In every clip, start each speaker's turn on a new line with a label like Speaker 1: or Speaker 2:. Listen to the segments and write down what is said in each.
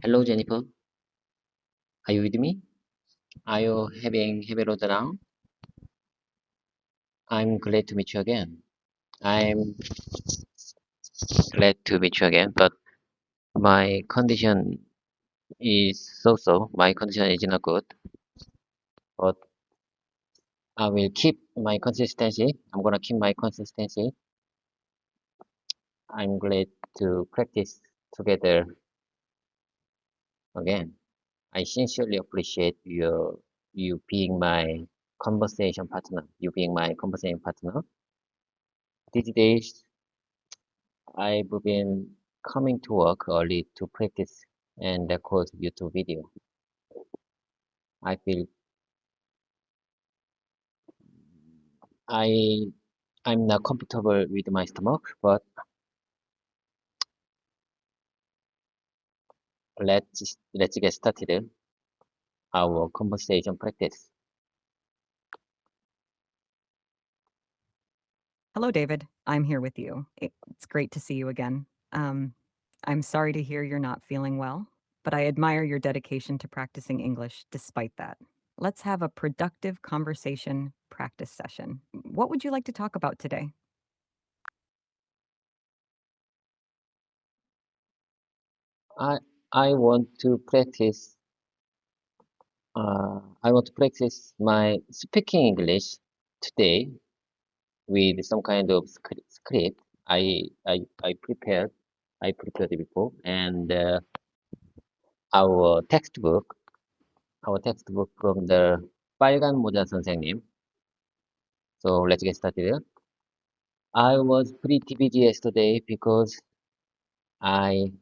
Speaker 1: Hello, Jennifer. Are you with me? Are you having heavy load now? I'm glad to meet you again. I'm glad to meet you again, but my condition is so-so. My condition is not good, but I will keep my consistency. I'm gonna keep my consistency. I'm glad to practice together again. I sincerely appreciate you being my conversation partner. You being my conversation partner. These days, I've been coming to work early to practice and record YouTube video. I feel I I'm not comfortable with my stomach, but let's get started our conversation practice.
Speaker 2: Hello, David. I'm here with you. It's great to see you again. I'm sorry to hear you're not feeling well, but I admire your dedication to practicing English despite that. Let's have a productive conversation practice session. What would you like to talk about today?
Speaker 1: I I want to practice I want to practice my speaking English today with some kind of script. I prepared it before, and our textbook our textbook from the 빨간 모자 선생님. So let's get started. I was pretty busy yesterday because I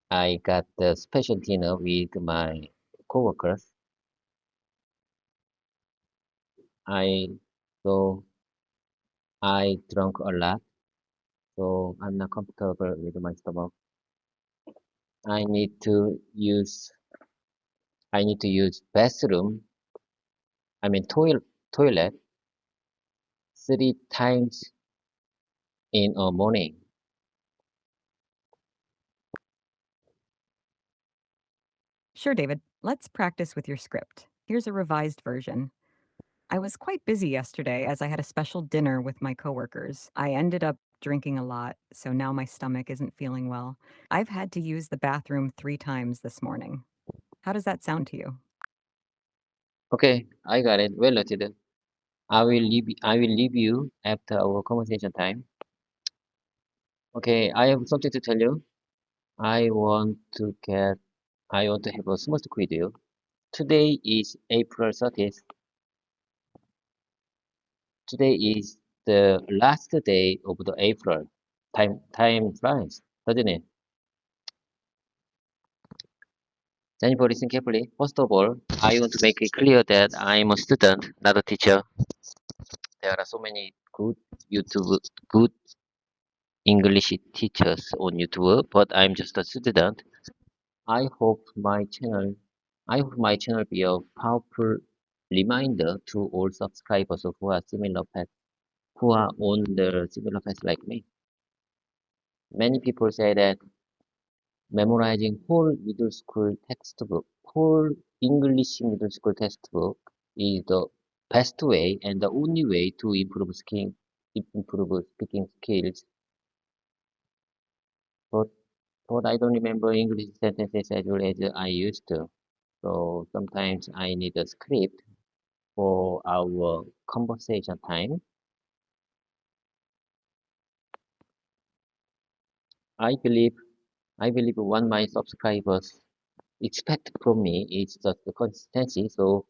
Speaker 1: I got the special dinner with my coworkers. I so I drank a lot, so I'm not comfortable with my stomach. I need to use I need to use bathroom. I mean toilet 3 times in a morning.
Speaker 2: Sure, David. Let's practice with your script. Here's a revised version. I was quite busy yesterday as I had a special dinner with my coworkers. I ended up drinking a lot, so now my stomach isn't feeling well. I've had to use the bathroom 3 times this morning. How does that sound to you?
Speaker 1: Okay, I got it. Well noted. I will leave you after our conversation time. Okay, I have something to tell you. I want to get I want to have a small talk with you. Today is April 30th. Today is the last day of the April. Time flies, doesn't it? Jennifer, listen carefully. First of all, I want to make it clear that I'm a student, not a teacher. There are so many good English teachers on YouTube, but I'm just a student. I hope my channel, I hope my channel be a powerful reminder to all subscribers who are who are on the similar path like me. Many people say that memorizing whole English middle school textbook is the best way and the only way to improve speaking skills. But I don't remember English sentences as well as I used to. So sometimes I need a script for our conversation time. I believe I believe what my subscribers expect from me is just the consistency. So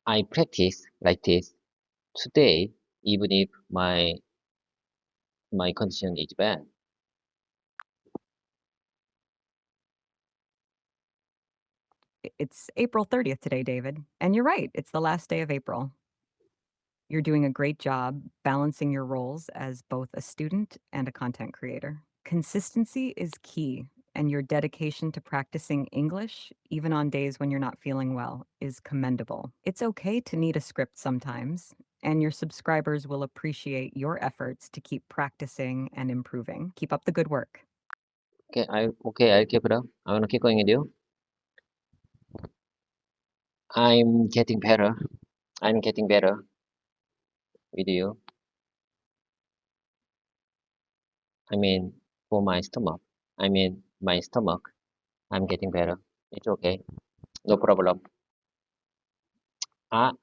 Speaker 1: I practice like this today, even if my condition is bad.
Speaker 2: It's April 30th today, David. And you're right, it's the last day of April. You're doing a great job balancing your roles as both a student and a content creator. Consistency is key, and your dedication to practicing English, even on days when you're not feeling well, is commendable. It's okay to need a script sometimes, and your subscribers will appreciate your efforts to keep practicing and improving. Keep up the good work.
Speaker 1: I'll keep it up. I'm gonna keep going with you. I'm getting better. I'm getting better with you. I mean, for my stomach. I mean, my stomach. I'm getting better. It's okay. No problem. Ah,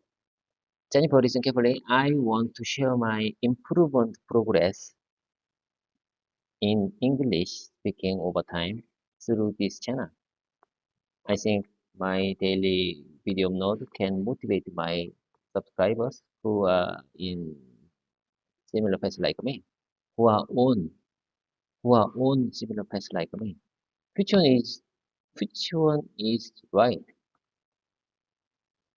Speaker 1: Jennifer, listen carefully. I want to share my improvement progress in English speaking over time through this channel. I think my daily video upload can motivate my subscribers who are in similar path like me, who are on similar path like me. Which one is right?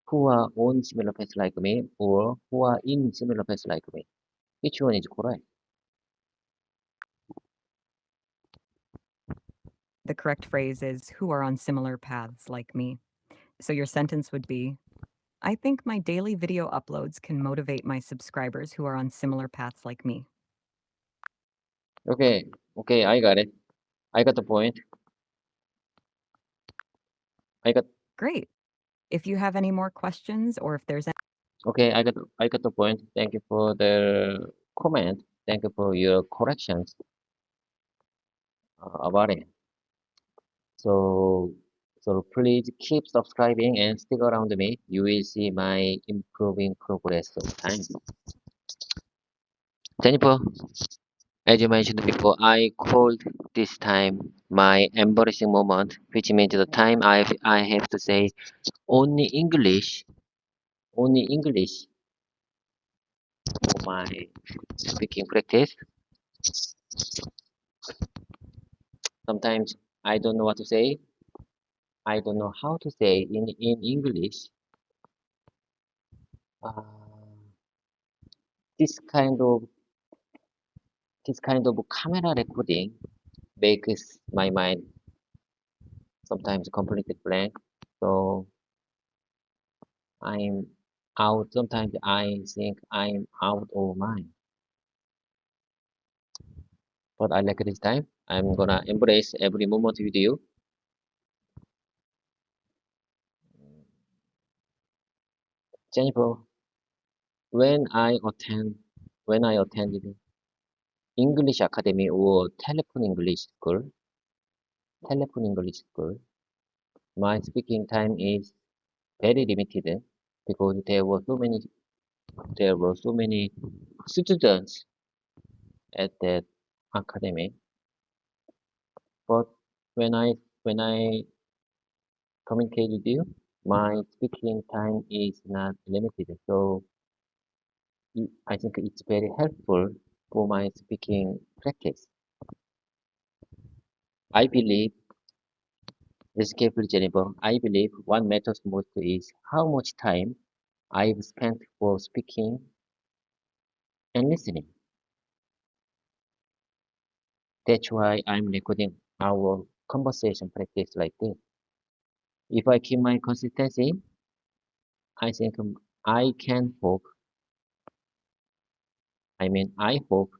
Speaker 1: Who are on similar path like me or who are in similar path like me? Which one is correct?
Speaker 2: The correct phrase is who are on similar paths like me. So your sentence would be, I think my daily video uploads can motivate my subscribers who are on similar paths like me.
Speaker 1: Okay, I got it. I got the point. I got
Speaker 2: Great. If you have any more questions or if there's
Speaker 1: okay. I got the point. Thank you for the comment. Thank you for your corrections about it. So please keep subscribing and stick around me. You will see my improving progress over time. Jennifer, as you mentioned before, I called this time my embarrassing moment, which means the time I have to say only English for my speaking practice. Sometimes I don't know what to say. I don't know how to say in English. Uh, this kind of camera recording makes my mind sometimes completely blank. So I'm out. Sometimes I think I'm out of mind. But I like this time. I'm gonna embrace every moment with you. Jennifer, when I attend when I attended English Academy or telephone English school, my speaking time is very limited because there were so many students at that academy. But when I communicate with you, my speaking time is not limited. So I think it's very helpful for my speaking practice. I believe, this careful Jennifer, I believe what matters most is how much time I've spent for speaking and listening. That's why I'm recording our conversation practice like this. If I keep my consistency, I think I can hope, I hope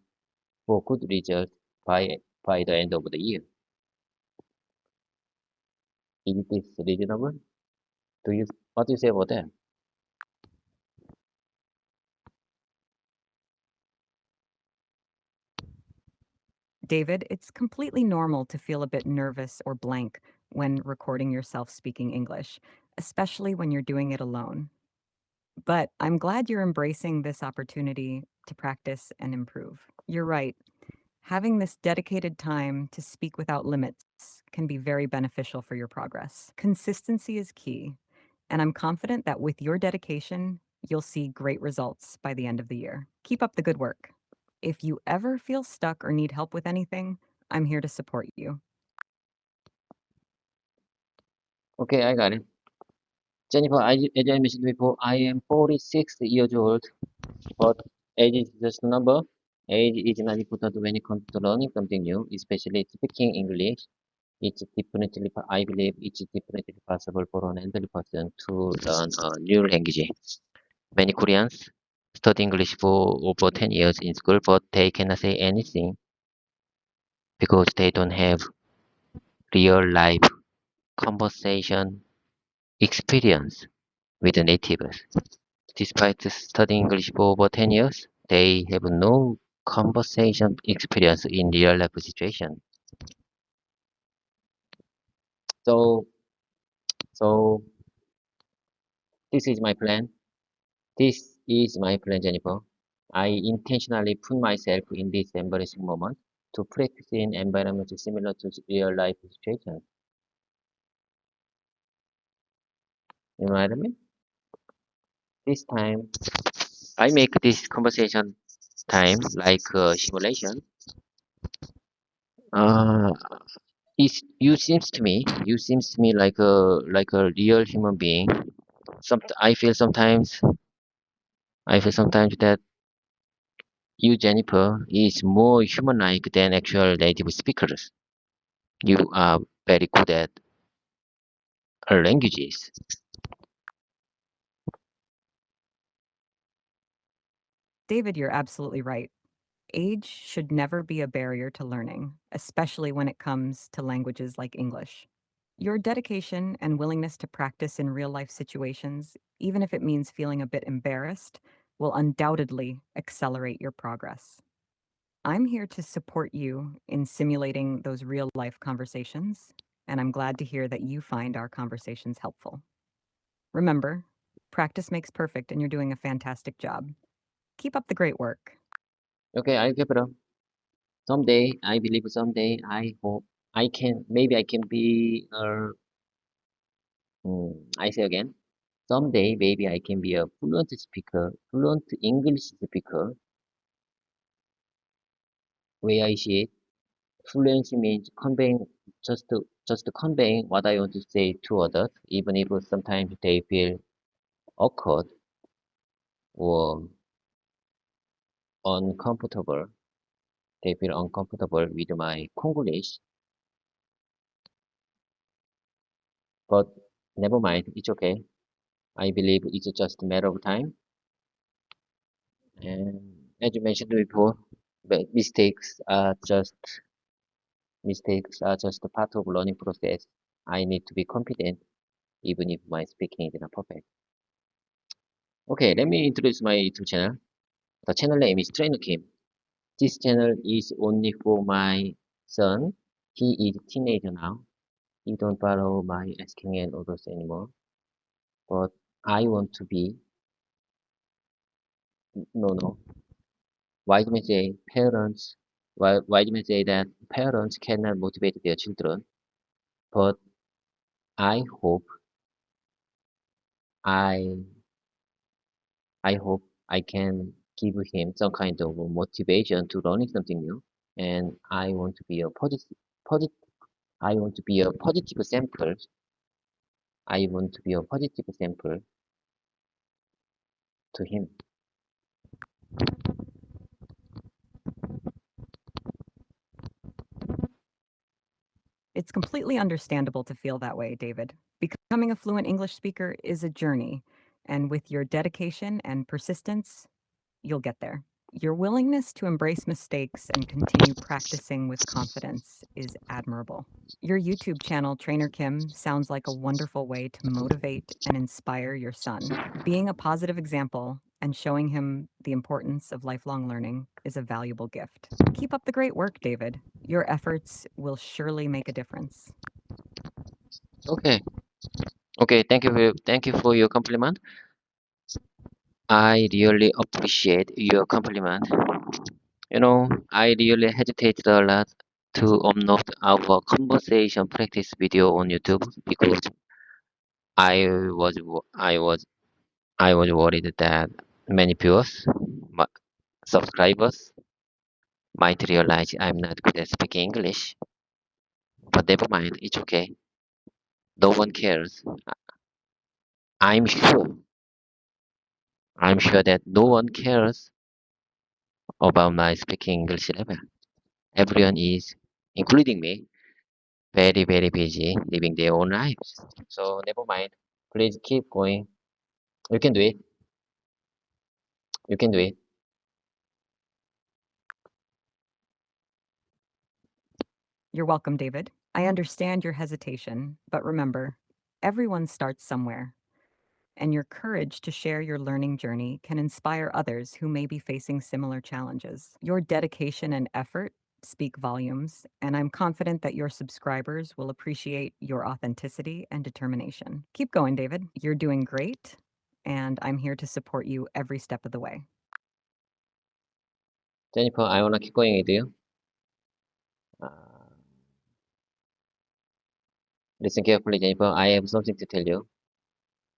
Speaker 1: for good results by the end of the year. Is this reasonable? What do you say about that?
Speaker 2: David, it's completely normal to feel a bit nervous or blank when recording yourself speaking English, especially when you're doing it alone. But I'm glad you're embracing this opportunity to practice and improve. You're right. Having this dedicated time to speak without limits can be very beneficial for your progress. Consistency is key, and I'm confident that with your dedication, you'll see great results by the end of the year. Keep up the good work. If you ever feel stuck or need help with anything, I'm here to support you.
Speaker 1: Okay, I got it. Jennifer, as I mentioned before, I am 46 years old, but age is just a number. Age is not important when it comes to learning something new, especially speaking English. I believe it's definitely possible for an elderly person to learn a new language. Many Koreans study English for over 10 years in school, but they cannot say anything because they don't have real life conversation experience with the natives. Despite studying English for over 10 years, they have no conversation experience in real life situation. So, so this is my plan. This is my plan, Jennifer. I intentionally put myself in this embarrassing moment to practice in environments similar to real life situations. You know what I mean? This time, I make this conversation time like a simulation. Uh, you seems to me like a real human being. I feel sometimes that you, Jennifer, is more human-like than actual native speakers. You are very good at languages.
Speaker 2: David, you're absolutely right. Age should never be a barrier to learning, especially when it comes to languages like English. Your dedication and willingness to practice in real life situations, even if it means feeling a bit embarrassed, will undoubtedly accelerate your progress. I'm here to support you in simulating those real life conversations, and I'm glad to hear that you find our conversations helpful. Remember, practice makes perfect, and you're doing a fantastic job. Keep up the great work.
Speaker 1: Okay, I'll give it up. Someday, I believe someday, I hope maybe I can be I say again, someday maybe I can be a fluent English speaker. Where I see it, fluency means just conveying what I want to say to others, even if sometimes they feel awkward or uncomfortable. They feel uncomfortable with my Konglish, but never mind, it's okay. I believe it's just a matter of time. And as you mentioned before, but mistakes are just a part of learning process. I need to be confident, even if my speaking is not perfect. Okay, let me introduce my YouTube channel. The channel name is Trainer Kim. This channel is only for my son. He is a teenager now. He don't follow my asking and others anymore. But I want to be no. Why do I say parents? Why do I say that parents cannot motivate their children? But I hope I I hope I can give him some kind of motivation to learning something new. And I want to be a positive. I want to be a positive sample. I want to be a positive sample to him.
Speaker 2: It's completely understandable to feel that way, David. Becoming a fluent English speaker is a journey, and with your dedication and persistence, you'll get there. Your willingness to embrace mistakes and continue practicing with confidence is admirable. Your YouTube channel, Trainer Kim, sounds like a wonderful way to motivate and inspire your son. Being a positive example and showing him the importance of lifelong learning is a valuable gift. Keep up the great work, David. Your efforts will surely make a difference.
Speaker 1: Okay. Okay, thank you for your compliment. I really appreciate your compliment. You know, I really hesitated a lot to upload our conversation practice video on YouTube because I was wo- I was worried that many viewers, my subscribers might realize I'm not good at speaking English. But never mind, it's okay. No one cares. I'm sure. I'm sure that no one cares about my speaking English level. Everyone is, including me, very busy living their own lives. So never mind. Please keep going. You can do it. You can do it.
Speaker 2: You're welcome, David. I understand your hesitation, but remember, everyone starts somewhere, and your courage to share your learning journey can inspire others who may be facing similar challenges. Your dedication and effort speak volumes, and I'm confident that your subscribers will appreciate your authenticity and determination. Keep going, David. You're doing great, and I'm here to support you every step of the way.
Speaker 1: Jennifer, I wanna keep going with you. Listen carefully, Jennifer. I have something to tell you.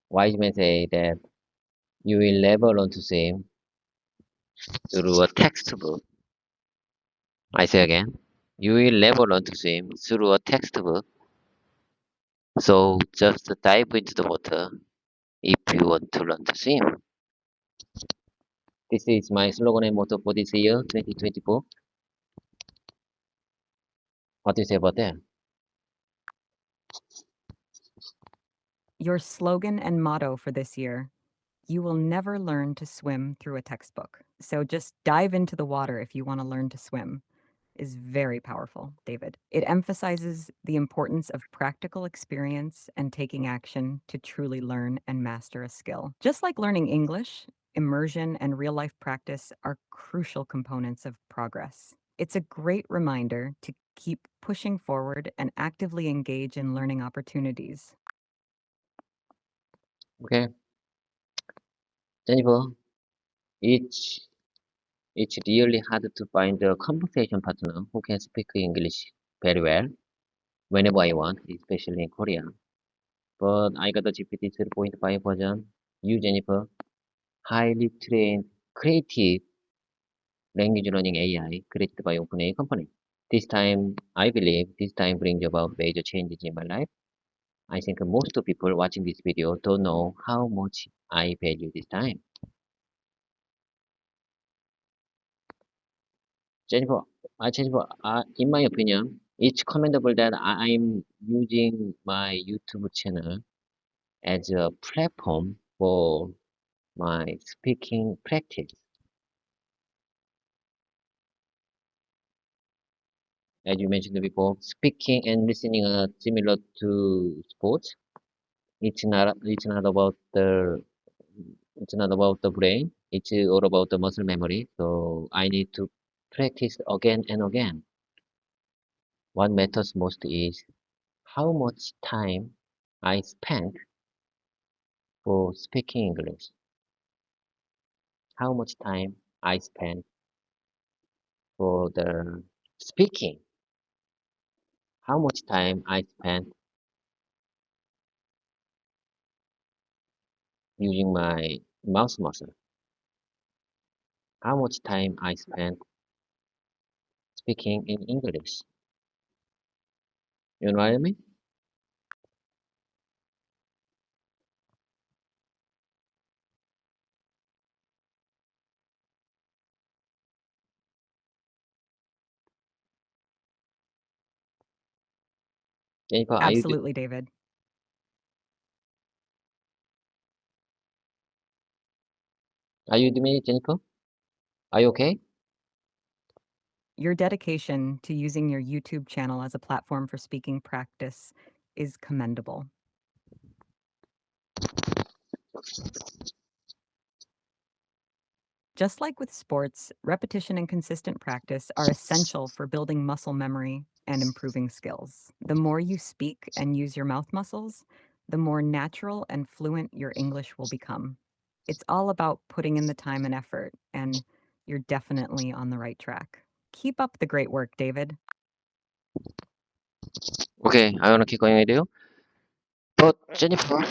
Speaker 1: Wise men say that you will never learn to swim through a textbook. I say again, you will never learn to swim through a textbook. So just dive into the water if you want to learn to swim. This is my slogan and motto for this year, 2024. What do you say about that?
Speaker 2: Your slogan and motto for this year: you will never learn to swim through a textbook. So just dive into the water if you want to learn to swim, is very powerful, David. It emphasizes the importance of practical experience and taking action to truly learn and master a skill. Just like learning English, immersion and real-life practice are crucial components of progress. It's a great reminder to keep pushing forward and actively engage in learning opportunities.
Speaker 1: Okay, Jennifer, it's it's really hard to find a conversation partner who can speak English very well whenever I want, especially in Korea. But I got the GPT 3.5 version. You, Jennifer, highly trained, creative language learning AI created by OpenAI company. This time, I believe this time brings about major changes in my life. I think most of people watching this video don't know how much I value this time. Jennifer, Jennifer, in my opinion, it's commendable that I'm using my YouTube channel as a platform for my speaking practice. As you mentioned before, speaking and listening are similar to sports. It's not about the brain. It's all about the muscle memory. So I need to practice again and again. What matters most is how much time I spent for speaking English. How much time I spent for the speaking. How much time I spent using my mouth muscle. How much time I spent speaking in English. You know what I mean? Jennifer,
Speaker 2: Absolutely, David.
Speaker 1: are you with me, Jennifer? Are you okay?
Speaker 2: Your dedication to using your YouTube channel as a platform for speaking practice is commendable. Just like with sports, repetition and consistent practice are essential for building muscle memory and improving skills. The more you speak and use your mouth muscles, the more natural and fluent your English will become. It's all about putting in the time and effort, and you're definitely on the right track. Keep up the great work, David.
Speaker 1: Okay, I wanna keep going with you. But Jennifer,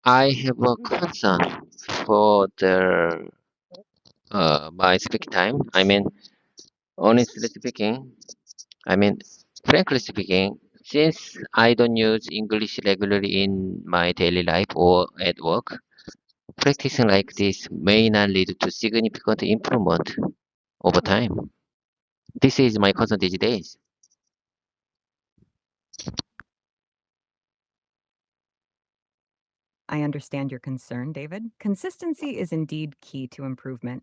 Speaker 1: I have a concern for the my speaking time. Honestly speaking, I mean, frankly speaking, since I don't use English regularly in my daily life or at work, practicing like this may not lead to significant improvement over time. This is my concern these days.
Speaker 2: I understand your concern, David. Consistency is indeed key to improvement,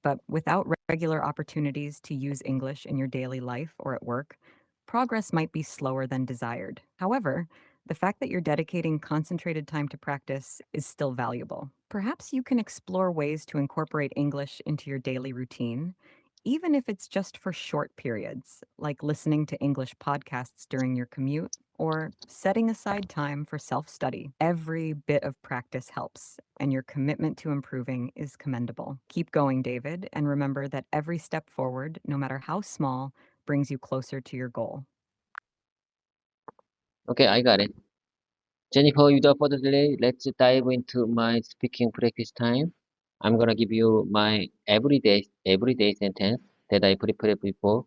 Speaker 2: but without regular opportunities to use English in your daily life or at work, progress might be slower than desired. However, the fact that you're dedicating concentrated time to practice is still valuable. Perhaps you can explore ways to incorporate English into your daily routine, even if it's just for short periods, like listening to English podcasts during your commute or setting aside time for self-study. Every bit of practice helps, and your commitment to improving is commendable. Keep going, David, and remember that every step forward, no matter how small, brings you closer to your goal.
Speaker 1: Okay, I got it. Jennifer, without further delay, let's dive into my speaking practice time. I'm gonna give you my everyday sentence that I prepared before,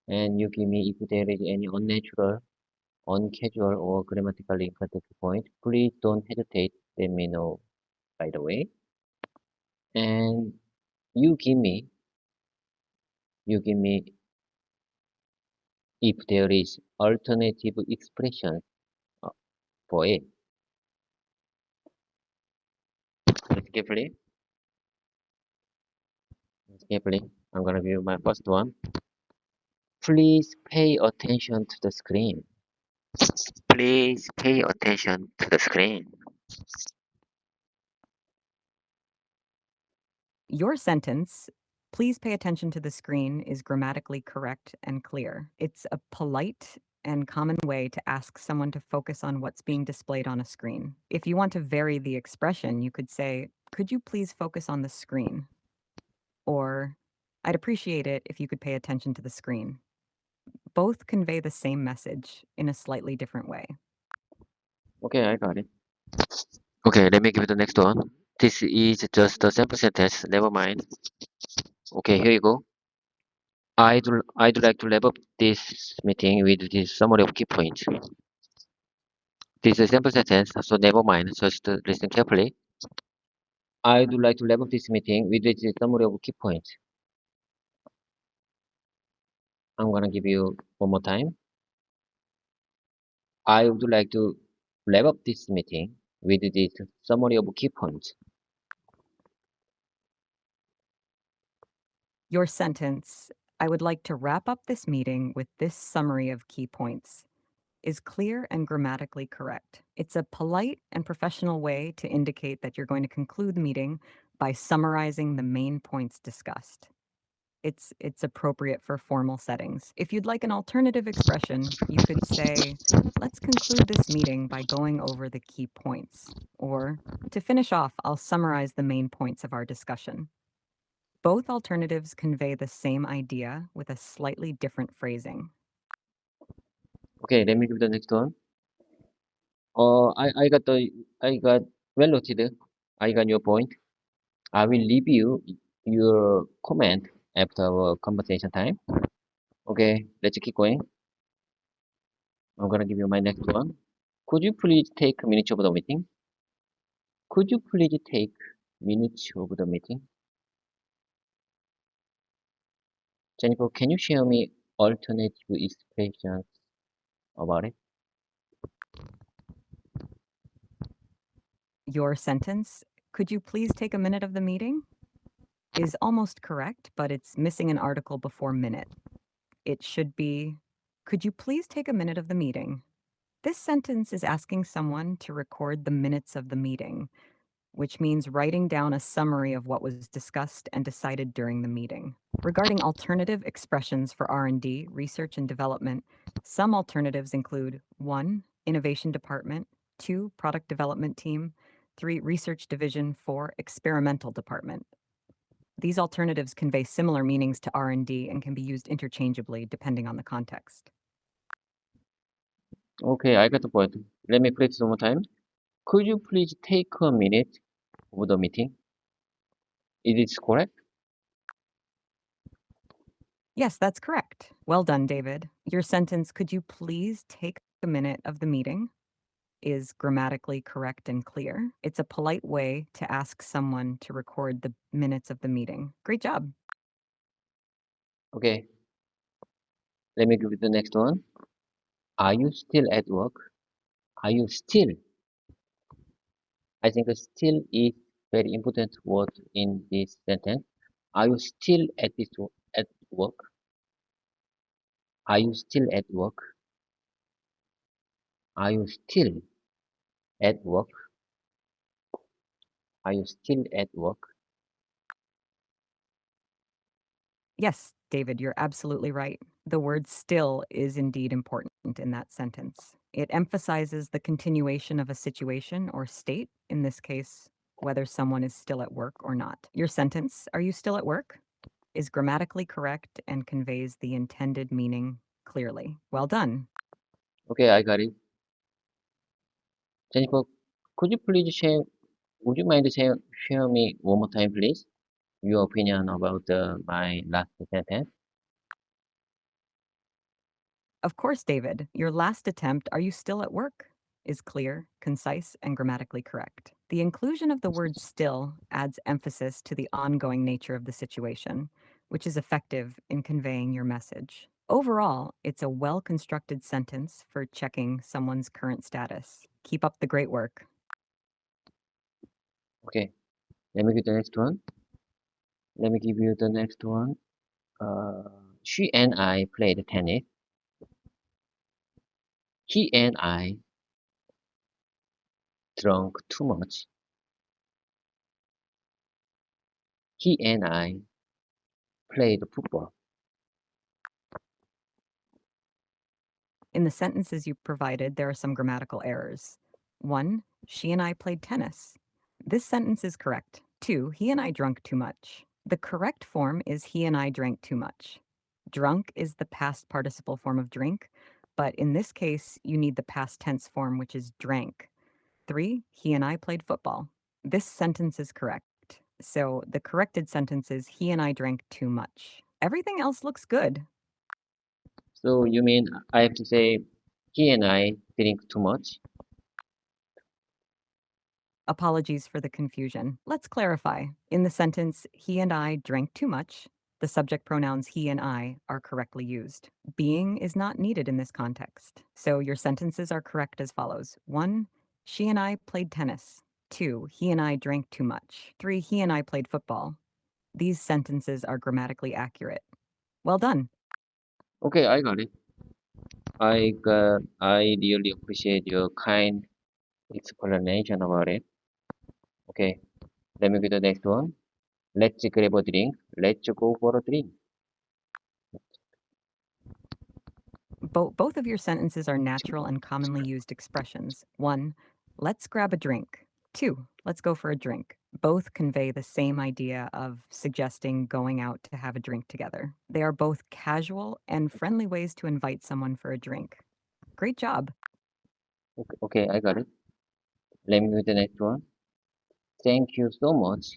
Speaker 1: and you give me if there is any unnatural, uncasual, or grammatically incorrect point. Please don't hesitate. Let me know by the way. And you give me if there is alternative expression uh, for it. Let's carefully. Carefully. I'm gonna give you my first one. Please pay attention to the screen. Please pay attention to the screen.
Speaker 2: Your sentence, "Please pay attention to the screen," is grammatically correct and clear. It's a polite and common way to ask someone to focus on what's being displayed on a screen. If you want to vary the expression, you could say, "Could you please focus on the screen?" Or, "I'd appreciate it if you could pay attention to the screen." Both convey the same message in a slightly different way.
Speaker 1: Okay, I got it. Okay, let me give you the next one. This is just a sample sentence. Never mind. Okay, here you go. I'd like to wrap up this meeting with this summary of key points. This is a sample sentence, so never mind. Just listen carefully. I'd like to wrap up this meeting with this summary of key points. I'm gonna give you one more time. I would like to wrap up this meeting with this summary of key points.
Speaker 2: Your sentence, "I would like to wrap up this meeting with this summary of key points," is clear and grammatically correct. It's a polite and professional way to indicate that you're going to conclude the meeting by summarizing the main points discussed. It's appropriate for formal settings. If you'd like an alternative expression, you could say, "Let's conclude this meeting by going over the key points." Or, "To finish off, I'll summarize the main points of our discussion." Both alternatives convey the same idea with a slightly different phrasing.
Speaker 1: Okay, let me give the next one. I got well noted. I got your point. I will review your comment after our conversation time. Okay, let's keep going. I'm gonna give you my next one. Could you please take minutes of the meeting? Could you please take minutes of the meeting? Jennifer, can you share me alternative expressions about it?
Speaker 2: Your sentence, "Could you please take a minute of the meeting?" is almost correct, but it's missing an article before minute. It should be, "Could you please take a minute of the meeting?" This sentence is asking someone to record the minutes of the meeting, which means writing down a summary of what was discussed and decided during the meeting. Regarding alternative expressions for R&D, research and development, some alternatives include 1. Innovation department, 2. Product development team, 3. Research division, 4. Experimental department. These alternatives convey similar meanings to R&D and can be used interchangeably depending on the context.
Speaker 1: Okay, I got the point. Let me practice one more time. Could you please take a minute of the meeting? Is it correct?
Speaker 2: Yes, that's correct. Well done, David. Your sentence, "Could you please take a minute of the meeting?" is grammatically correct and clear. It's a polite way to ask someone to record the minutes of the meeting. Great job.
Speaker 1: Okay, let me give you the next one. Are you still at work? Are you still? I think still is very important word in this sentence. Are you still at work? Are you still at work? Are you still at work? Are you still at work?
Speaker 2: Yes, David, you're absolutely right. The word still is indeed important in that sentence. It emphasizes the continuation of a situation or state, in this case, whether someone is still at work or not. Your sentence, "Are you still at work?" is grammatically correct and conveys the intended meaning clearly. Well done.
Speaker 1: Okay, I got it. Jennifer, could you please share, would you mind share me one more time, please? Your opinion about my last sentence?
Speaker 2: Of course, David, your last attempt, "Are you still at work?" is clear, concise, and grammatically correct. The inclusion of the word still adds emphasis to the ongoing nature of the situation, which is effective in conveying your message. Overall, it's a well constructed sentence for checking someone's current status. Keep up the great work.
Speaker 1: Okay, let me get the next one. Let me give you the next one. Uh, she and I played tennis. He and I drank too much. He and I played football.
Speaker 2: In the sentences you provided, there are some grammatical errors. 1. She and I played tennis. This sentence is correct. 2. He and I drank too much. The correct form is he and I drank too much. Drunk is the past participle form of drink, but in this case, you need the past tense form, which is drank. 3. He and I played football. This sentence is correct. So the corrected sentence is he and I drank too much. Everything else looks good.
Speaker 1: So you mean I have to say he and I drink too much?
Speaker 2: Apologies for the confusion. Let's clarify. In the sentence, he and I drank too much, the subject pronouns he and I are correctly used. Being is not needed in this context. So your sentences are correct as follows. 1. She and I played tennis. 2. He and I drank too much. 3. He and I played football. These sentences are grammatically accurate. Well done.
Speaker 1: Okay, I got it. I really appreciate your kind explanation about it. Okay, let me get the next one. Let's grab a drink. Let's go for a drink.
Speaker 2: Both of your sentences are natural and commonly used expressions. 1. Let's grab a drink. 2. Let's go for a drink. Both convey the same idea of suggesting going out to have a drink together. They are both casual and friendly ways to invite someone for a drink. Great job.
Speaker 1: Okay, I got it. Let me get the next one. Thank you so much.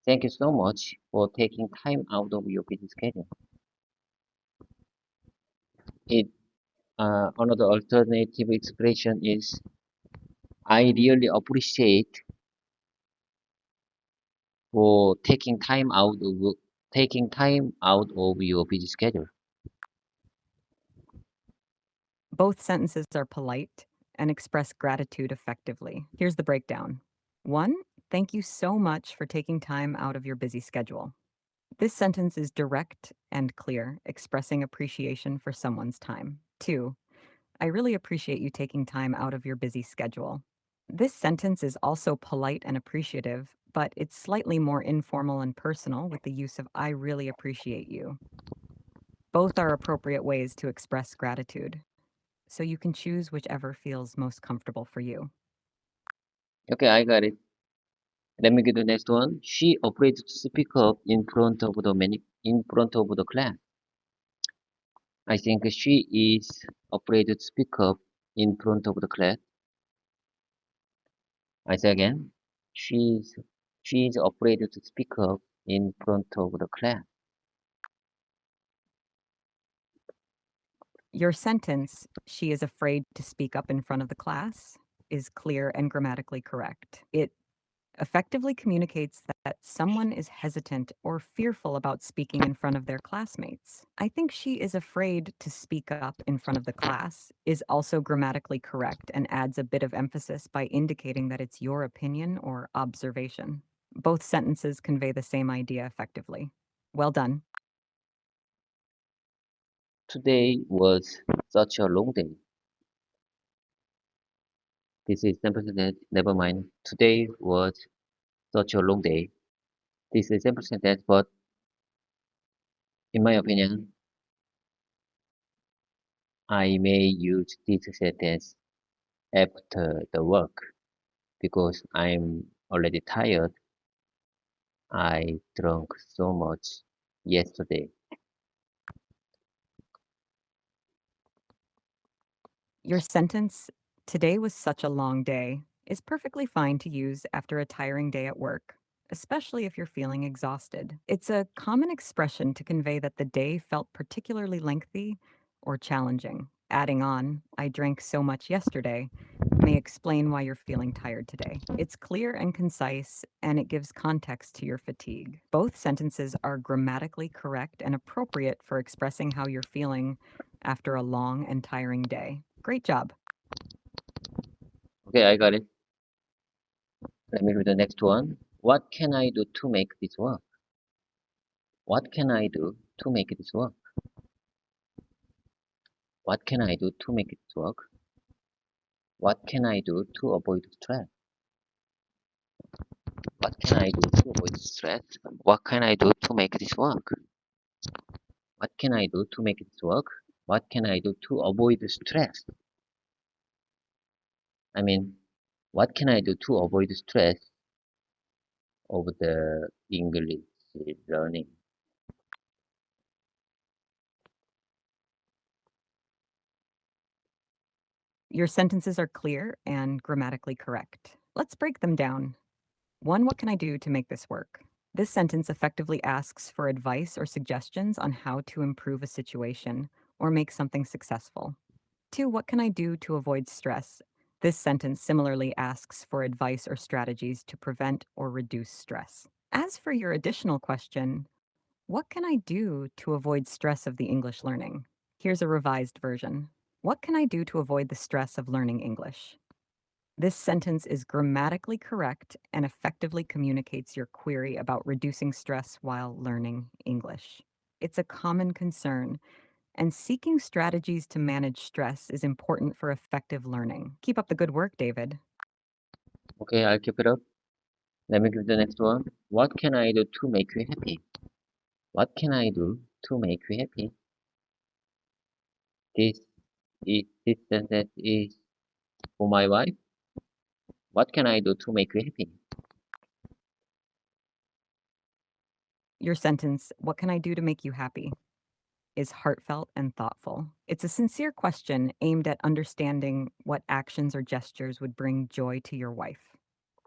Speaker 1: Thank you so much for taking time out of your busy schedule. It Another alternative expression is I really appreciate for taking time out of your busy schedule.
Speaker 2: Both sentences are polite and express gratitude effectively. Here's the breakdown. 1. Thank you so much for taking time out of your busy schedule. This sentence is direct and clear, expressing appreciation for someone's time. 2. I really appreciate you taking time out of your busy schedule. This sentence is also polite and appreciative, but it's slightly more informal and personal with the use of I really appreciate you. Both are appropriate ways to express gratitude, so you can choose whichever feels most comfortable for you.
Speaker 1: Okay, I got it. Let me get the next one. She afraid to speak up in front of the class. I think she is afraid to speak up in front of the class. I say again, she's she's afraid to speak up in front of the class.
Speaker 2: Your sentence, she is afraid to speak up in front of the class, is clear and grammatically correct. It effectively communicates that someone is hesitant or fearful about speaking in front of their classmates. I think she is afraid to speak up in front of the class is also grammatically correct and adds a bit of emphasis by indicating that it's your opinion or observation. Both sentences convey the same idea effectively. Well done.
Speaker 1: Today was such a long day. This is sample sentence. Never mind. Today was such a long day. This is sample sentence, but in my opinion, I may use this sentence after the work because I'm already tired. I drank so much yesterday.
Speaker 2: Your sentence, "Today was such a long day," is perfectly fine to use after a tiring day at work, especially if you're feeling exhausted. It's a common expression to convey that the day felt particularly lengthy or challenging. Adding on, "I drank so much yesterday," may explain why you're feeling tired today. It's clear and concise, and it gives context to your fatigue. Both sentences are grammatically correct and appropriate for expressing how you're feeling after a long and tiring day. Great job.
Speaker 1: Okay, I got it. Let me read the next one. What can I do to make this work? What can I do to make this work? What can I do to make it work? What can I do to avoid stress? What can I do to avoid stress? What can I do to make this work? What can I do to make it work? What can I do to avoid stress? I mean, what can I do to avoid stress of the English learning?
Speaker 2: Your sentences are clear and grammatically correct. Let's break them down. 1. What can I do to make this work? This sentence effectively asks for advice or suggestions on how to improve a situation or make something successful. 2. What can I do to avoid stress? This sentence similarly asks for advice or strategies to prevent or reduce stress. As for your additional question, what can I do to avoid stress of the English learning? Here's a revised version. What can I do to avoid the stress of learning English? This sentence is grammatically correct and effectively communicates your query about reducing stress while learning English. It's a common concern, and seeking strategies to manage stress is important for effective learning. Keep up the good work, David.
Speaker 1: Okay, I'll keep it up. Let me give the next one. What can I do to make you happy? What can I do to make you happy? This sentence is for my wife. What can I do to make you happy?
Speaker 2: Your sentence, "What can I do to make you happy?" is heartfelt and thoughtful. It's a sincere question aimed at understanding what actions or gestures would bring joy to your wife.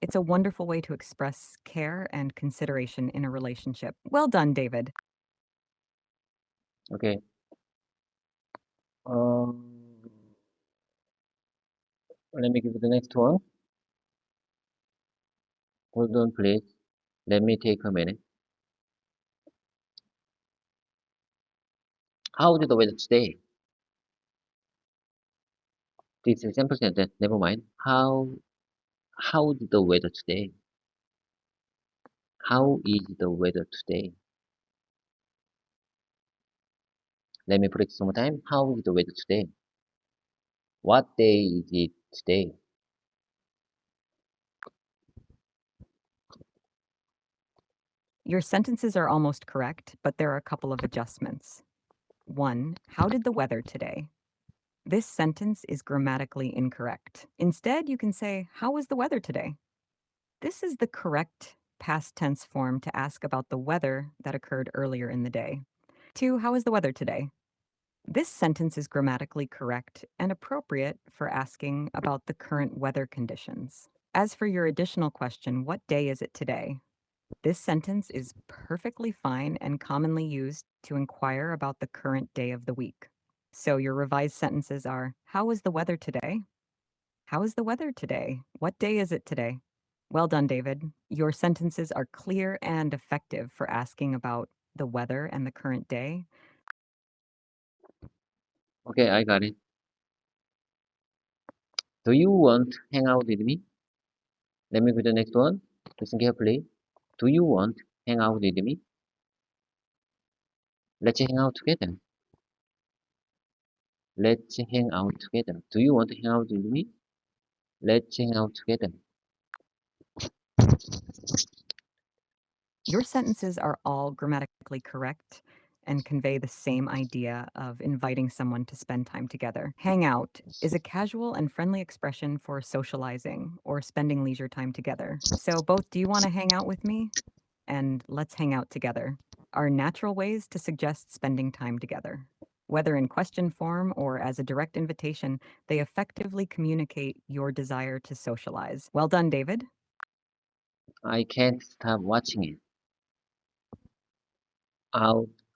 Speaker 2: It's a wonderful way to express care and consideration in a relationship. Well done, David.
Speaker 1: Okay. Let me give you the next one. Hold on, please. Let me take a minute. How did the weather today? This is sample sentence. Never mind. How did the weather today? How is the weather today? Let me practice one more time. How is the weather today? What day is it today?
Speaker 2: Your sentences are almost correct, but there are a couple of adjustments. 1. How did the weather today? This sentence is grammatically incorrect. Instead, you can say, "How was the weather today?" This is the correct past tense form to ask about the weather that occurred earlier in the day. 2. How is the weather today? This sentence is grammatically correct and appropriate for asking about the current weather conditions. As for your additional question, "What day is it today?" This sentence is perfectly fine and commonly used to inquire about the current day of the week. So your revised sentences are, "How is the weather today?" "How is the weather today?" "What day is it today?" Well done, David. Your sentences are clear and effective for asking about the weather and the current day.
Speaker 1: Okay, I got it. Do you want to hang out with me? Let me read the next one. Listen carefully. Do you want to hang out with me? Let's hang out together. Let's hang out together. Do you want to hang out with me? Let's hang out together.
Speaker 2: Your sentences are all grammatically correct and convey the same idea of inviting someone to spend time together. Hang out is a casual and friendly expression for socializing or spending leisure time together. So both "do you want to hang out with me" and "let's hang out together" are natural ways to suggest spending time together. Whether in question form or as a direct invitation, they effectively communicate your desire to socialize. Well done, David.
Speaker 1: I can't stop watching it.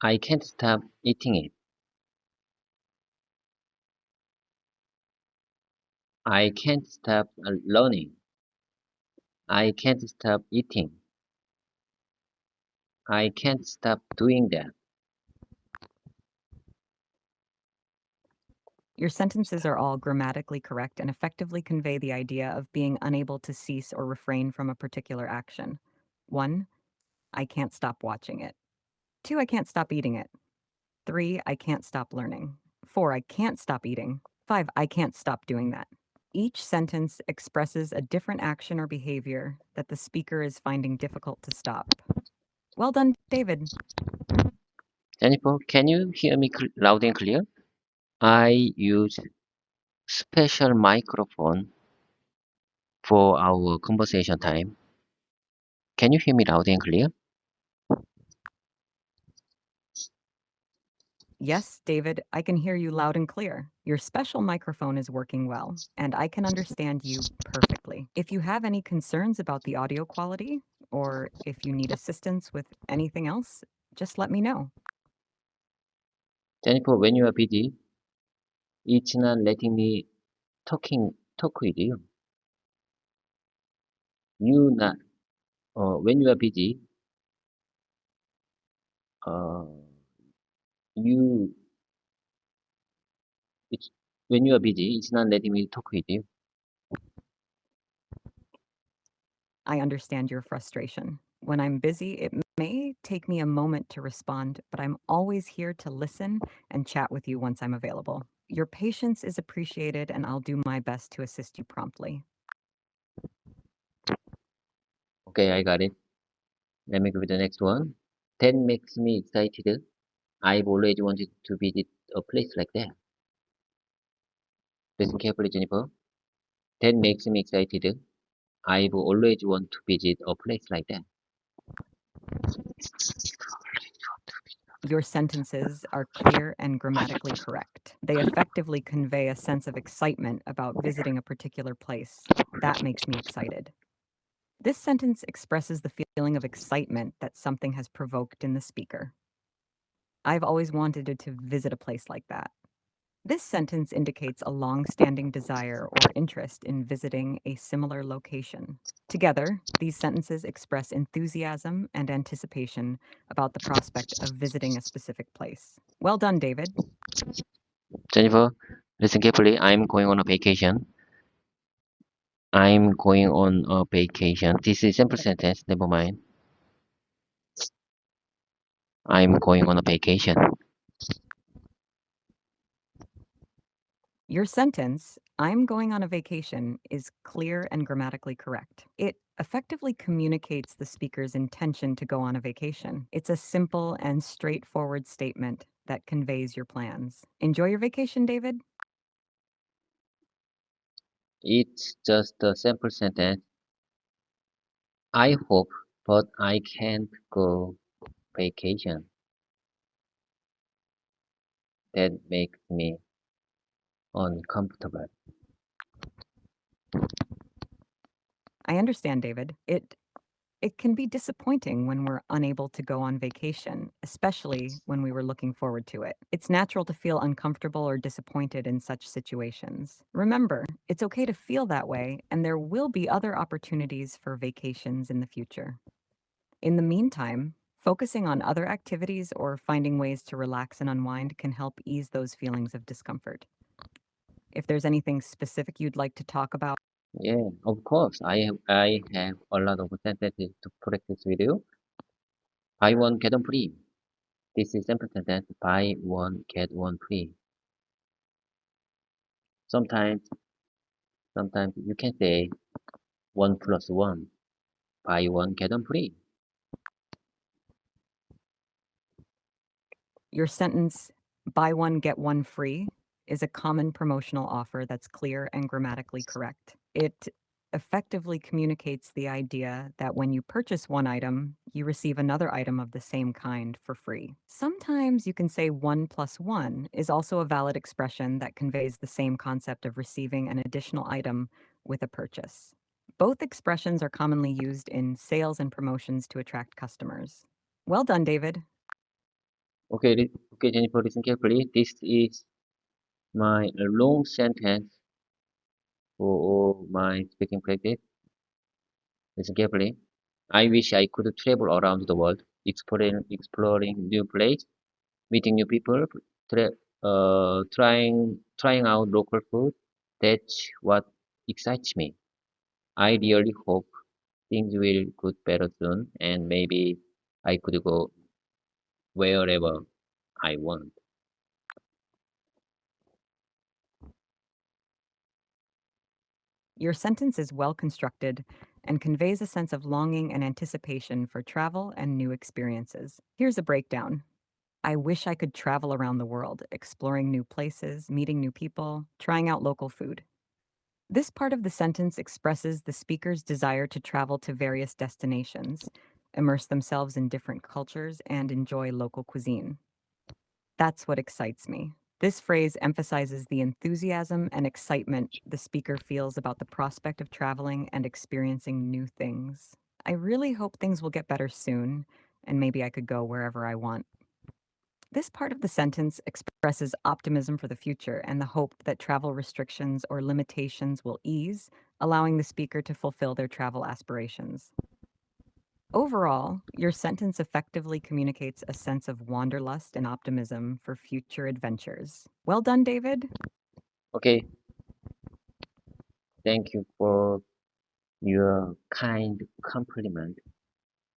Speaker 1: I can't stop eating it. I can't stop learning. I can't stop eating. I can't stop doing that.
Speaker 2: Your sentences are all grammatically correct and effectively convey the idea of being unable to cease or refrain from a particular action. 1. I can't stop watching it. 2. I can't stop eating it. 3. I can't stop learning. 4. I can't stop eating. 5. I can't stop doing that. Each sentence expresses a different action or behavior that the speaker is finding difficult to stop. Well done, David.
Speaker 1: Jennifer, can you hear me loud and clear? I use special microphone for our conversation time. Can you hear me loud and clear?
Speaker 2: Yes, David, I can hear you loud and clear. Your special microphone is working well, and I can understand you perfectly. If you have any concerns about the audio quality, or if you need assistance with anything else, just let me know.
Speaker 1: Jennifer, when you are busy, it's not letting me talk with you. When you are busy, uh, you it's when you are busy, it's not letting me talk with you.
Speaker 2: I understand your frustration. When I'm busy, it may take me a moment to respond, but I'm always here to listen and chat with you once I'm available. Your patience is appreciated, and I'll do my best to assist you promptly.
Speaker 1: Okay, I got it. Let me go with the next one. That makes me excited. I've always wanted to visit a place like that. Listen carefully, Jennifer. That makes me excited. I've always wanted to visit a place like that.
Speaker 2: Your sentences are clear and grammatically correct. They effectively convey a sense of excitement about visiting a particular place. That makes me excited. This sentence expresses the feeling of excitement that something has provoked in the speaker. I've always wanted to visit a place like that. This sentence indicates a long-standing desire or interest in visiting a similar location. Together, these sentences express enthusiasm and anticipation about the prospect of visiting a specific place. Well done, David.
Speaker 1: Jennifer, listen carefully. I'm going on a vacation. I'm going on a vacation. This is simple sentence. Never mind. I'm going on a vacation.
Speaker 2: Your sentence, "I'm going on a vacation," is clear and grammatically correct. It effectively communicates the speaker's intention to go on a vacation. It's a simple and straightforward statement that conveys your plans. Enjoy your vacation, David.
Speaker 1: It's just a simple sentence. I hope, but I can't go vacation. That makes me uncomfortable.
Speaker 2: I understand, David. It can be disappointing when we're unable to go on vacation, especially when we were looking forward to it. It's natural to feel uncomfortable or disappointed in such situations. Remember, it's okay to feel that way, and there will be other opportunities for vacations in the future. In the meantime, focusing on other activities or finding ways to relax and unwind can help ease those feelings of discomfort. If there's anything specific you'd like to talk about,
Speaker 1: Yeah, of course. I have a lot of sentences to practice with you. Buy one, get one free. This is simple sentence. Buy one, get one free. Sometimes you can say 1 plus 1, buy one, get one free.
Speaker 2: Your sentence, buy one, get one free, is a common promotional offer that's clear and grammatically correct. It effectively communicates the idea that when you purchase one item, you receive another item of the same kind for free. Sometimes you can say 1 plus 1 is also a valid expression that conveys the same concept of receiving an additional item with a purchase. Both expressions are commonly used in sales and promotions to attract customers. Well done, David.
Speaker 1: Okay, Jennifer, listen carefully. This is my long sentence for all my speaking practice. Listen carefully. I wish I could travel around the world, exploring new places, meeting new people, trying out local food. That's what excites me. I really hope things will get better soon, and maybe I could go wherever I want.
Speaker 2: Your sentence is well constructed and conveys a sense of longing and anticipation for travel and new experiences. Here's a breakdown. I wish I could travel around the world, exploring new places, meeting new people, trying out local food. This part of the sentence expresses the speaker's desire to travel to various destinations, immerse themselves in different cultures, and enjoy local cuisine. That's what excites me. This phrase emphasizes the enthusiasm and excitement the speaker feels about the prospect of traveling and experiencing new things. I really hope things will get better soon, and maybe I could go wherever I want. This part of the sentence expresses optimism for the future and the hope that travel restrictions or limitations will ease, allowing the speaker to fulfill their travel aspirations. Overall, your sentence effectively communicates a sense of wanderlust and optimism for future adventures. Well done, David.
Speaker 1: Okay, thank you for your kind compliment.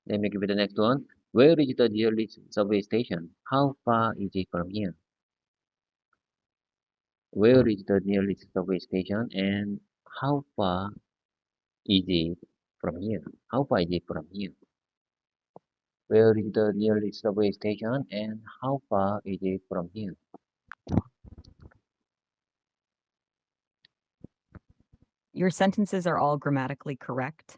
Speaker 1: Let me give you the next one. Where is the nearest subway station? How far is it from here? Where is the nearest subway station and how far is it from here? How far is it from here? Where is the nearest subway station and how far is it from here?
Speaker 2: Your sentences are all grammatically correct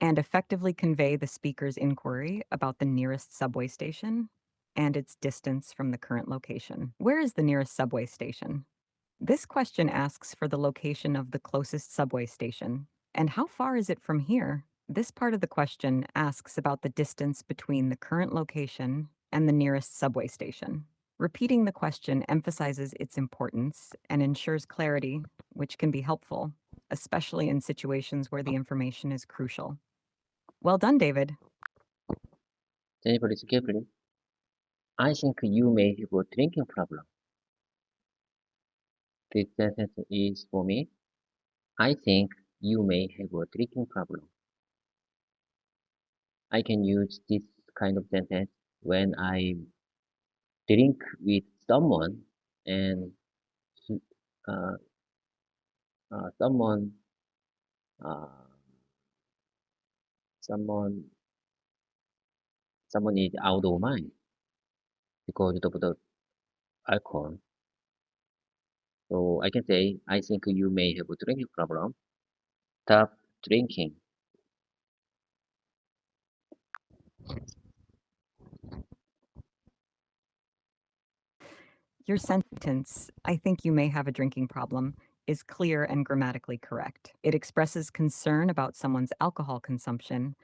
Speaker 2: and effectively convey the speaker's inquiry about the nearest subway station and its distance from the current location. Where is the nearest subway station? This question asks for the location of the closest subway station. And how far is it from here? This part of the question asks about the distance between the current location and the nearest subway station. Repeating the question emphasizes its importance and ensures clarity, which can be helpful, especially in situations where the information is crucial. Well done, David.
Speaker 1: Jennifer, listen carefully. I think you may have a drinking problem. This sentence is for me. I think you may have a drinking problem. I can use this kind of sentence when I drink with someone and he- uh, uh, someone uh, someone someone is out of mind because of the alcohol. So I can say, I think you may have a drinking problem. Stop drinking.
Speaker 2: Your sentence, I think you may have a drinking problem, is clear and grammatically correct. It expresses concern about someone's alcohol consumption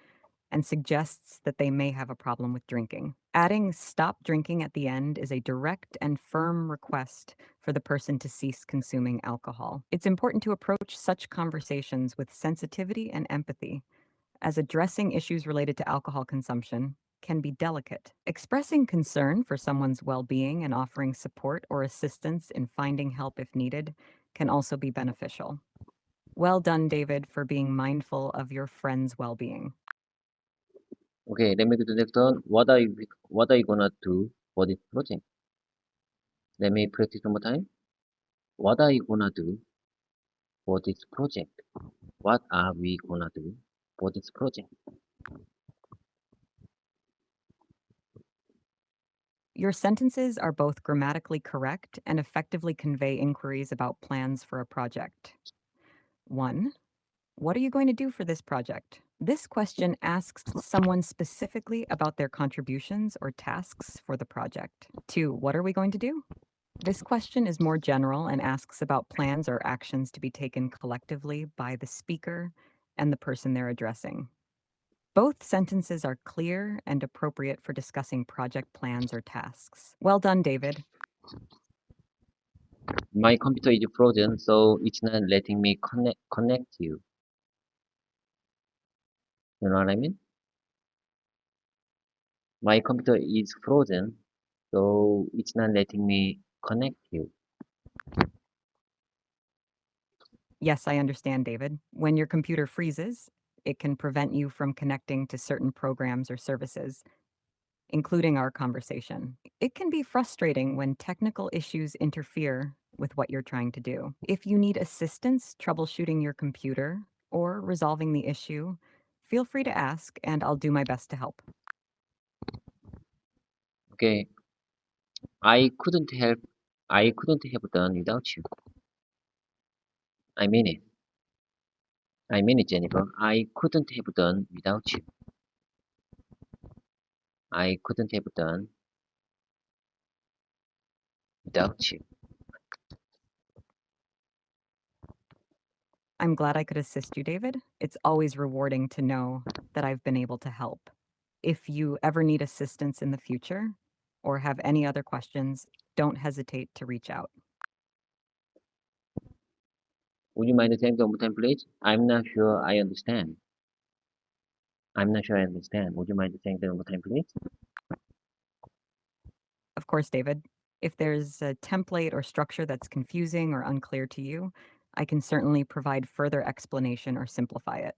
Speaker 2: and suggests that they may have a problem with drinking. Adding stop drinking at the end is a direct and firm request for the person to cease consuming alcohol. It's important to approach such conversations with sensitivity and empathy, as addressing issues related to alcohol consumption can be delicate. Expressing concern for someone's well-being and offering support or assistance in finding help if needed can also be beneficial. Well done, David, for being mindful of your friend's well-being.
Speaker 1: Okay, let me do the next one. What are you gonna do for this project? Let me practice one more time. What are you gonna do for this project? What are we gonna do for this project?
Speaker 2: Your sentences are both grammatically correct and effectively convey inquiries about plans for a project. 1. What are you going to do for this project? This question asks someone specifically about their contributions or tasks for the project. 2. What are we going to do? This question is more general and asks about plans or actions to be taken collectively by the speaker and the person they're addressing. Both sentences are clear and appropriate for discussing project plans or tasks. Well done, David.
Speaker 1: My computer is frozen, so it's not letting me connect you. You know what I mean? My computer is frozen, so it's not letting me connect you.
Speaker 2: Yes, I understand, David. When your computer freezes, it can prevent you from connecting to certain programs or services, including our conversation. It can be frustrating when technical issues interfere with what you're trying to do. If you need assistance troubleshooting your computer or resolving the issue, feel free to ask, and I'll do my best to help.
Speaker 1: Okay, I couldn't have done without you. I mean it. I mean it, Jennifer. I couldn't have done without you. I couldn't have done without you.
Speaker 2: I'm glad I could assist you, David. It's always rewarding to know that I've been able to help. If you ever need assistance in the future or have any other questions, don't hesitate to reach out.
Speaker 1: Would you mind saying the one more time, please? I'm not sure I understand. I'm not sure I understand. Would you mind saying that one more time, please?
Speaker 2: Of course, David, if there's a template or structure that's confusing or unclear to you, I can certainly provide further explanation or simplify it.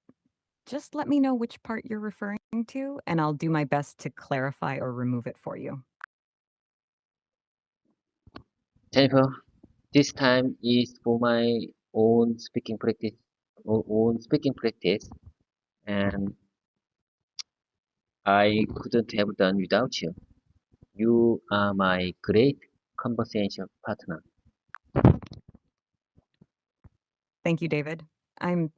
Speaker 2: Just let me know which part you're referring to, and I'll do my best to clarify or remove it for you.
Speaker 1: Jennifer, this time is for my own speaking practice, and I couldn't have done without you. You are my great conversation partner.
Speaker 2: Thank you, David. I'm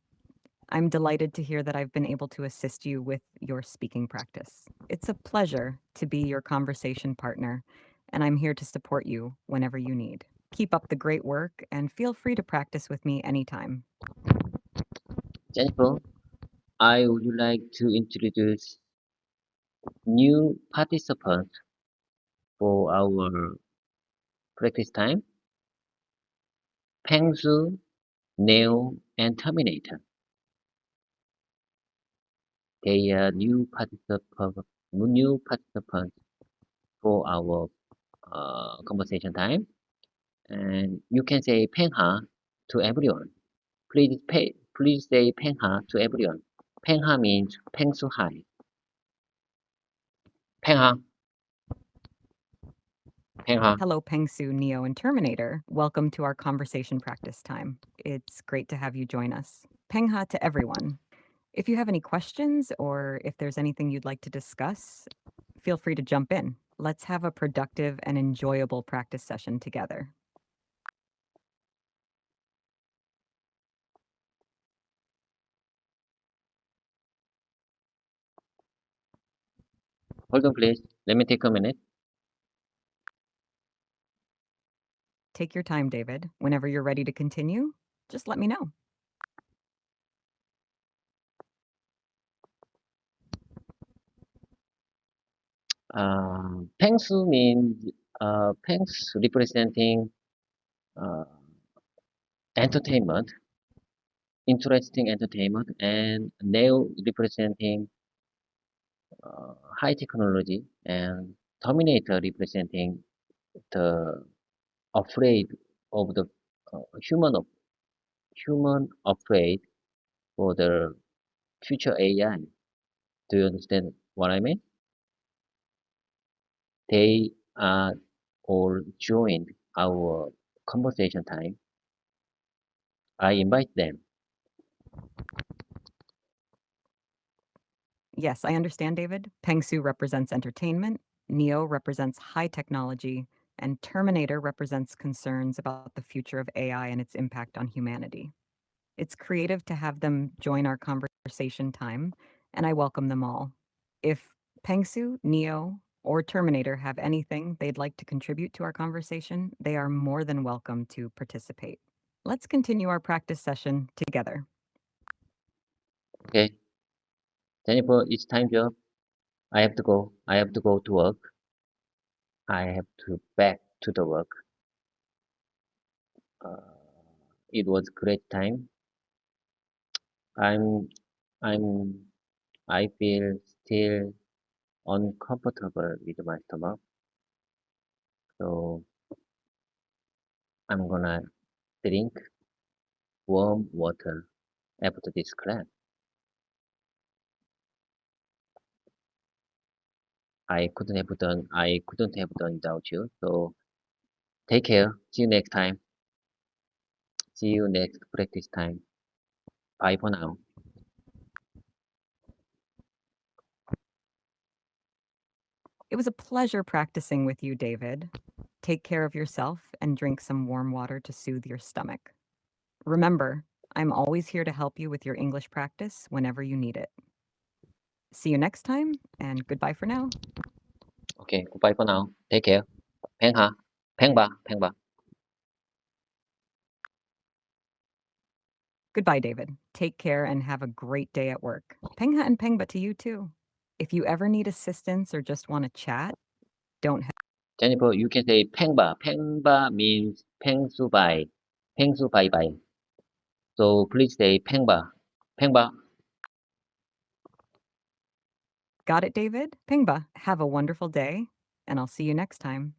Speaker 2: delighted to hear that I've been able to assist you with your speaking practice. It's a pleasure to be your conversation partner, and I'm here to support you whenever you need. Keep up the great work and feel free to practice with me anytime.
Speaker 1: Jennifer, I would like to introduce new participant for our practice time. Pengsu, Neo, and Terminator. They are new participants for our conversation time. And you can say Pengha to everyone. Please say Pengha to everyone. Pengha means Pengsu Hai. Pengha. Pengha.
Speaker 2: Hello, Pengsu, Neo, and Terminator. Welcome to our conversation practice time. It's great to have you join us. Pengha to everyone. If you have any questions or if there's anything you'd like to discuss, feel free to jump in. Let's have a productive and enjoyable practice session together.
Speaker 1: Hold on, please. Let me take a minute.
Speaker 2: Take your time, David. Whenever you're ready to continue, just let me know.
Speaker 1: Pengsu means Pengs representing entertainment, interesting entertainment, and Neo representing high technology, and Terminator representing the afraid of the human human afraid for the future AI. Do you understand what I mean? They are all joined our conversation time. I invite them.
Speaker 2: Yes, I understand, David. Pengsu represents entertainment, Neo represents high technology, and Terminator represents concerns about the future of AI and its impact on humanity. It's creative to have them join our conversation time, and I welcome them all. If Pengsu, Neo, or Terminator have anything they'd like to contribute to our conversation, they are more than welcome to participate. Let's continue our practice session together.
Speaker 1: Okay. Jennifer, it's time job. I have to go. I have to go to work. I have to back to the work. It was great time. I'm, I'm, I feel still uncomfortable with my stomach. So I'm gonna drink warm water after this class. I couldn't have done without you. So take care. See you next time. See you next practice time. Bye for now.
Speaker 2: It was a pleasure practicing with you, David. Take care of yourself and drink some warm water to soothe your stomach. Remember, I'm always here to help you with your English practice whenever you need it. See you next time, and goodbye for now.
Speaker 1: Okay, goodbye for now. Take care. 팽하, 팽바, 팽바.
Speaker 2: Goodbye, David. Take care and have a great day at work. Pengha and Pengba to you too. If you ever need assistance or just want to chat, don't
Speaker 1: Jennifer, you can say 팽바. 팽바 means 팽수 bye. 팽수 bye bye. So please say 팽바. 팽바.
Speaker 2: Got it, David? Pengba, have a wonderful day, and I'll see you next time.